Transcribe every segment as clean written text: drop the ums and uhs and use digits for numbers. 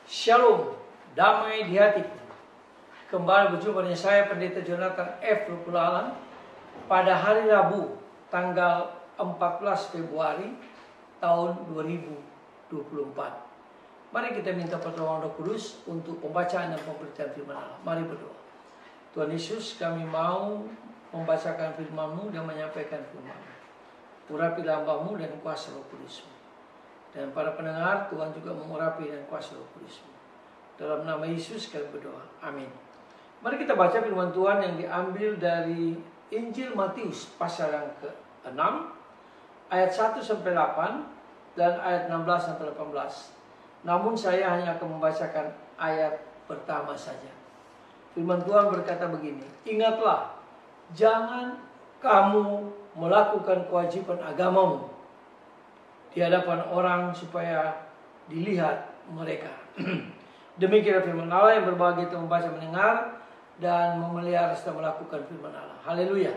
Shalom, damai di hatiku. Kembali berjumpa dengan saya Pendeta Jonathan F. Lukulalan pada hari Rabu tanggal 14 Februari tahun 2024. Mari kita minta pertolongan Roh Kudus untuk pembacaan dan pemberitaan firman Allah. Mari berdoa. Tuhan Yesus, kami mau membacakan firman-Mu dan menyampaikan firman-Mu. Urapilah hamba-Mu dan kuasa Roh Kudus-Mu. Dan para pendengar, Tuhan juga mengurapi dan kuasa Roh Kudus-Mu. Dalam nama Yesus kami berdoa. Amin. Mari kita baca firman Tuhan yang diambil dari Injil Matius pasal yang ke-6 ayat 1 sampai 8 dan ayat 16 sampai 18. Namun saya hanya akan membacakan ayat pertama saja. Firman Tuhan berkata begini, "Ingatlah, jangan kamu melakukan kewajiban agamamu di hadapan orang supaya dilihat mereka." Demikian firman Allah yang berbahagia itu membaca, mendengar, dan memelihara serta melakukan firman Allah. Haleluya.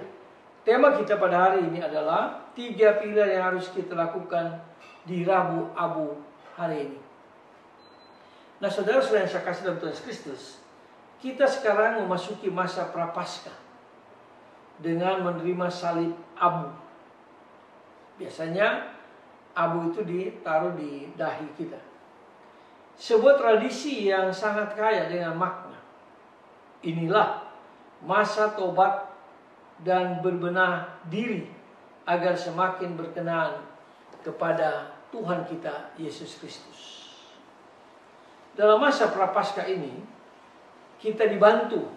Tema kita pada hari ini adalah 3 pilar yang harus kita lakukan di Rabu Abu hari ini. Nah, saudara-saudara yang saya kasih dalam Tuhan Kristus, kita sekarang memasuki masa Prapaskah dengan menerima salib abu. Biasanya abu itu ditaruh di dahi kita. Sebuah tradisi yang sangat kaya dengan makna. Inilah masa tobat dan berbenah diri agar semakin berkenan kepada Tuhan kita Yesus Kristus. Dalam masa Prapaskah ini, kita dibantu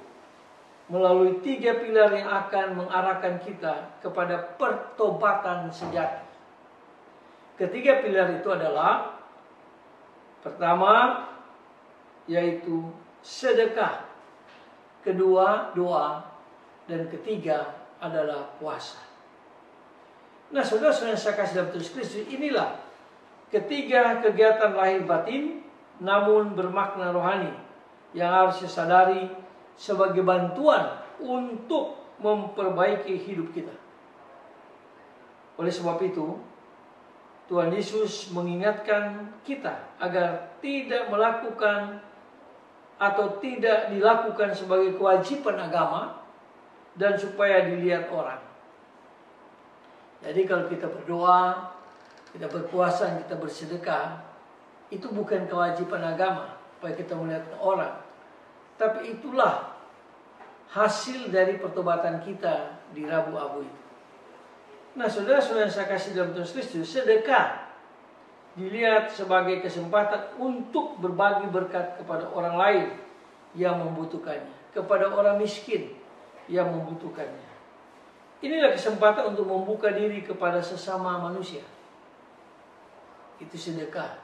melalui 3 pilar yang akan mengarahkan kita kepada pertobatan sejati. Ketiga pilar itu adalah, pertama, yaitu sedekah. Kedua, doa. Dan ketiga adalah puasa. Nah, saudara-saudara yang saya kasih dalam Tuhan Kristus, inilah ketiga kegiatan lahir batin, namun bermakna rohani, yang harus disadari sebagai bantuan untuk memperbaiki hidup kita. Oleh sebab itu, Tuhan Yesus mengingatkan kita agar tidak melakukan atau tidak dilakukan sebagai kewajiban agama dan supaya dilihat orang. Jadi kalau kita berdoa, kita berpuasa, kita bersedekah, itu bukan kewajiban agama supaya kita melihat orang. Tapi itulah hasil dari pertobatan kita di Rabu Abu itu. Nah, saudara-saudara yang saya kasih dalam Tuhan Kristus, sedekah dilihat sebagai kesempatan untuk berbagi berkat kepada orang lain yang membutuhkannya, kepada orang miskin yang membutuhkannya. Inilah kesempatan untuk membuka diri kepada sesama manusia. Itu sedekah.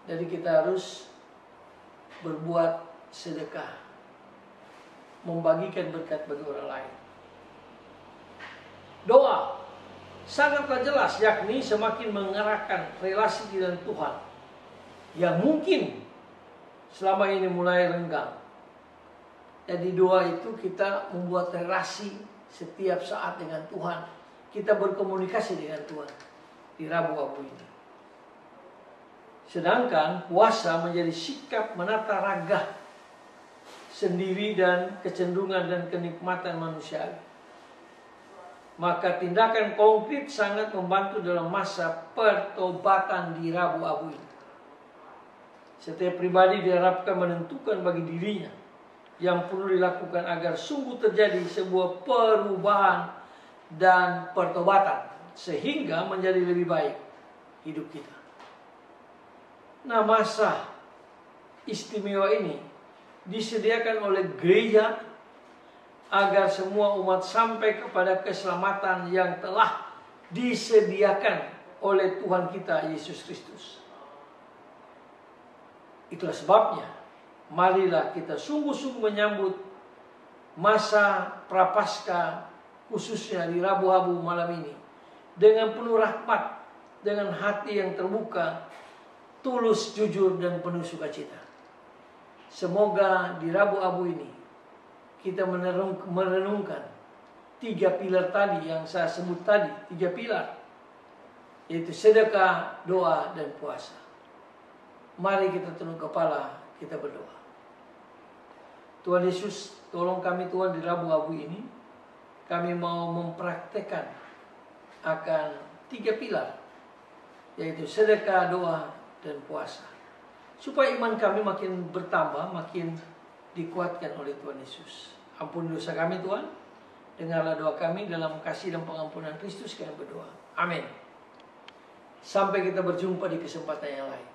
Jadi kita harus berbuat sedekah, membagikan berkat bagi orang lain. Doa sangatlah jelas, yakni semakin mengarahkan relasi dengan Tuhan yang mungkin selama ini mulai renggang. Jadi doa itu kita membuat relasi setiap saat dengan Tuhan. Kita berkomunikasi dengan Tuhan di Rabu Abu ini. Sedangkan puasa menjadi sikap menata raga sendiri dan kecenderungan dan kenikmatan manusiawi. Maka tindakan konkret sangat membantu dalam masa pertobatan di Rabu Abu ini. Setiap pribadi diharapkan menentukan bagi dirinya yang perlu dilakukan agar sungguh terjadi sebuah perubahan dan pertobatan, sehingga menjadi lebih baik hidup kita. Nah, masa istimewa ini disediakan oleh gereja agar semua umat sampai kepada keselamatan yang telah disediakan oleh Tuhan kita Yesus Kristus. Itulah sebabnya, marilah kita sungguh-sungguh menyambut masa Prapaskah, khususnya di Rabu Abu malam ini, dengan penuh rahmat, dengan hati yang terbuka, tulus, jujur, dan penuh sukacita. Semoga di Rabu Abu ini kita merenungkan 3 pilar tadi yang saya sebut tadi, 3 pilar, yaitu sedekah, doa, dan puasa. Mari kita tunduk kepala, kita berdoa. Tuhan Yesus, tolong kami Tuhan di Rabu Abu ini. Kami mau mempraktekkan akan 3 pilar, yaitu sedekah, doa, dan puasa. Supaya iman kami makin bertambah, makin dikuatkan oleh Tuhan Yesus. Ampuni dosa kami Tuhan. Dengarlah doa kami dalam kasih dan pengampunan Kristus kami berdoa. Amin. Sampai kita berjumpa di kesempatan yang lain.